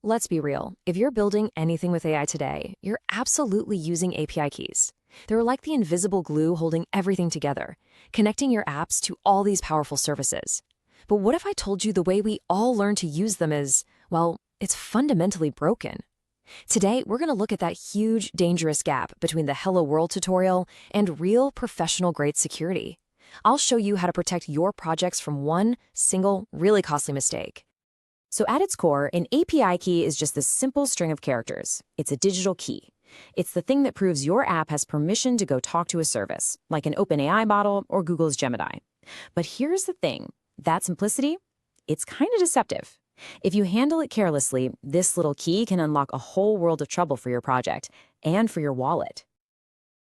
let's be real. If you're building anything with AI today, you're absolutely using API keys. They're like the invisible glue holding everything together, connecting your apps to all these powerful services. But what if I told you the way we all learn to use them is, well, it's fundamentally broken? Today, we're going to look at that huge, dangerous gap between the Hello World tutorial and real professional-grade security. I'll show you how to protect your projects from one single, really costly mistake. So at its core, an API key is just this simple string of characters. It's a digital key. It's the thing that proves your app has permission to go talk to a service, like an OpenAI model or Google's Gemini. But here's the thing. That simplicity, it's kind of deceptive. If you handle it carelessly, this little key can unlock a whole world of trouble for your project and for your wallet.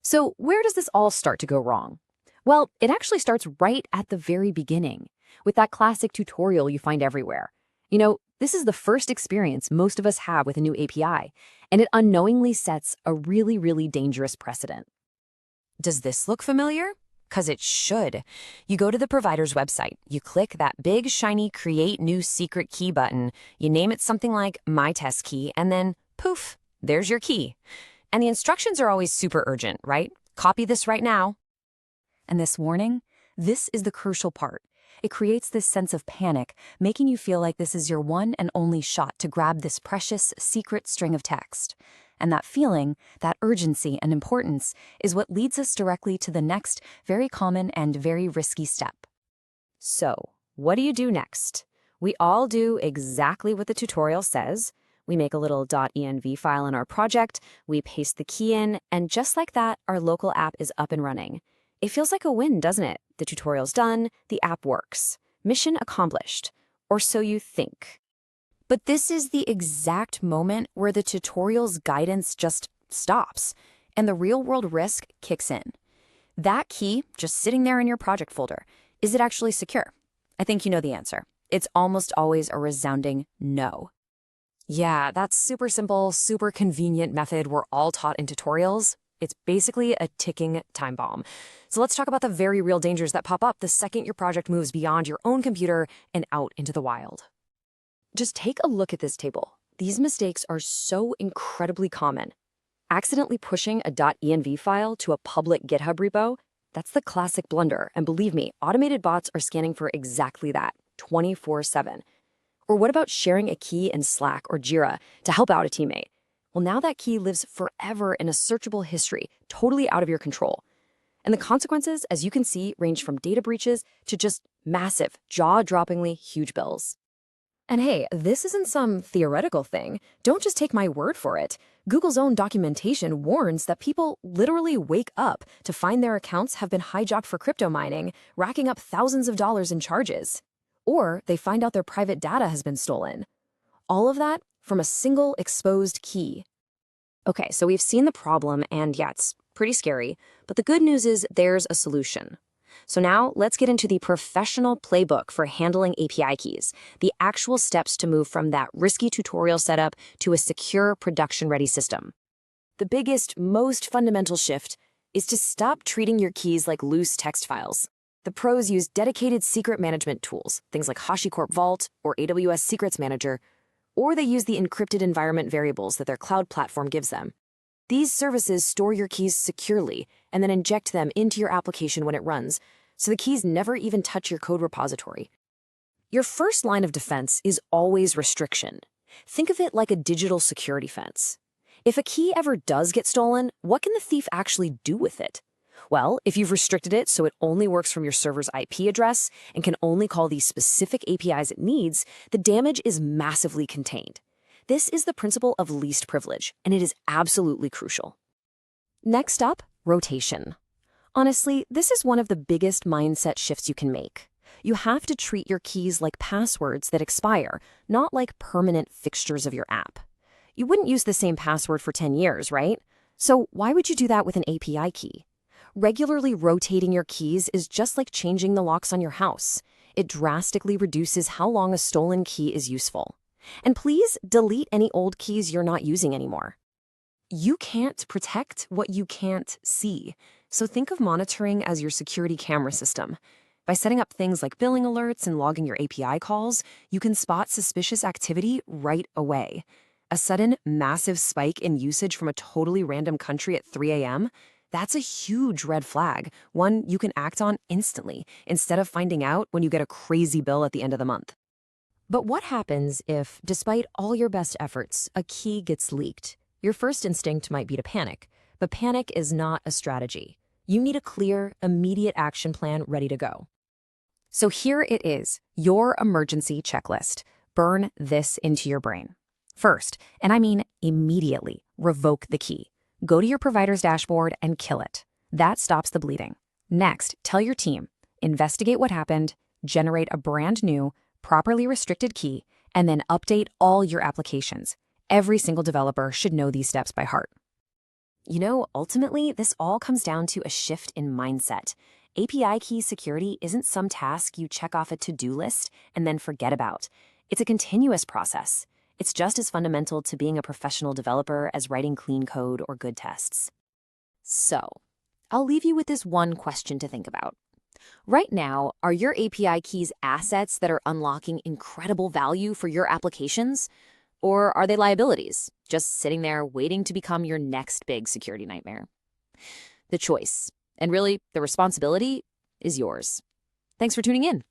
So where does this all start to go wrong? Well, it actually starts right at the very beginning, with that classic tutorial you find everywhere. This is the first experience most of us have with a new API, and it unknowingly sets a really, really dangerous precedent. Does this look familiar? 'Cause it should. You go to the provider's website, you click that big, shiny Create New Secret Key button, you name it something like My Test Key, and then poof, there's your key. And the instructions are always super urgent, right? Copy this right now. And this warning, this is the crucial part. It creates this sense of panic, making you feel like this is your one and only shot to grab this precious, secret string of text. And that feeling, that urgency and importance, is what leads us directly to the next very common and very risky step. So, what do you do next? We all do exactly what the tutorial says. We make a little .env file in our project, we paste the key in, and just like that, our local app is up and running. It feels like a win, doesn't it? The tutorial's done, the app works. Mission accomplished. Or so you think. But this is the exact moment where the tutorial's guidance just stops, and the real-world risk kicks in. That key, just sitting there in your project folder, is it actually secure? I think you know the answer. It's almost always a resounding no. Yeah, that super simple, super convenient method we're all taught in tutorials. It's basically a ticking time bomb. So let's talk about the very real dangers that pop up the second your project moves beyond your own computer and out into the wild. Just take a look at this table. These mistakes are so incredibly common. Accidentally pushing a .env file to a public GitHub repo, that's the classic blunder. And believe me, automated bots are scanning for exactly that, 24/7. Or what about sharing a key in Slack or Jira to help out a teammate? Well, now that key lives forever in a searchable history, totally out of your control. And the consequences, as you can see, range from data breaches to just massive, jaw-droppingly huge bills. And hey, this isn't some theoretical thing. Don't just take my word for it. Google's own documentation warns that people literally wake up to find their accounts have been hijacked for crypto mining, racking up thousands of dollars in charges. Or they find out their private data has been stolen. All of that from a single exposed key. Okay, so we've seen the problem, and yeah, it's pretty scary, but the good news is there's a solution. So now let's get into the professional playbook for handling API keys, the actual steps to move from that risky tutorial setup to a secure production-ready system. The biggest, most fundamental shift is to stop treating your keys like loose text files. The pros use dedicated secret management tools, things like HashiCorp Vault or AWS Secrets Manager, or they use the encrypted environment variables that their cloud platform gives them. These services store your keys securely and then inject them into your application when it runs, so the keys never even touch your code repository. Your first line of defense is always restriction. Think of it like a digital security fence. If a key ever does get stolen, what can the thief actually do with it? Well, if you've restricted it so it only works from your server's IP address and can only call these specific APIs it needs, the damage is massively contained. This is the principle of least privilege, and it is absolutely crucial. Next up, rotation. Honestly, this is one of the biggest mindset shifts you can make. You have to treat your keys like passwords that expire, not like permanent fixtures of your app. You wouldn't use the same password for 10 years, right? So why would you do that with an API key? Regularly rotating your keys is just like changing the locks on your house. It drastically reduces how long a stolen key is useful. And please delete any old keys you're not using anymore. You can't protect what you can't see. So think of monitoring as your security camera system. By setting up things like billing alerts and logging your API calls, you can spot suspicious activity right away. A sudden, massive spike in usage from a totally random country at 3 a.m.? That's a huge red flag, one you can act on instantly, instead of finding out when you get a crazy bill at the end of the month. But what happens if, despite all your best efforts, a key gets leaked? Your first instinct might be to panic, but panic is not a strategy. You need a clear, immediate action plan ready to go. So here it is, your emergency checklist. Burn this into your brain. First, and I mean immediately, revoke the key. Go to your provider's dashboard and kill it. That stops the bleeding. Next, tell your team, investigate what happened, generate a brand new, properly restricted key, and then update all your applications. Every single developer should know these steps by heart. Ultimately, this all comes down to a shift in mindset. API key security isn't some task you check off a to-do list and then forget about. It's a continuous process. It's just as fundamental to being a professional developer as writing clean code or good tests. So, I'll leave you with this one question to think about. Right now, are your API keys assets that are unlocking incredible value for your applications? Or are they liabilities, just sitting there waiting to become your next big security nightmare? The choice, and really the responsibility, is yours. Thanks for tuning in.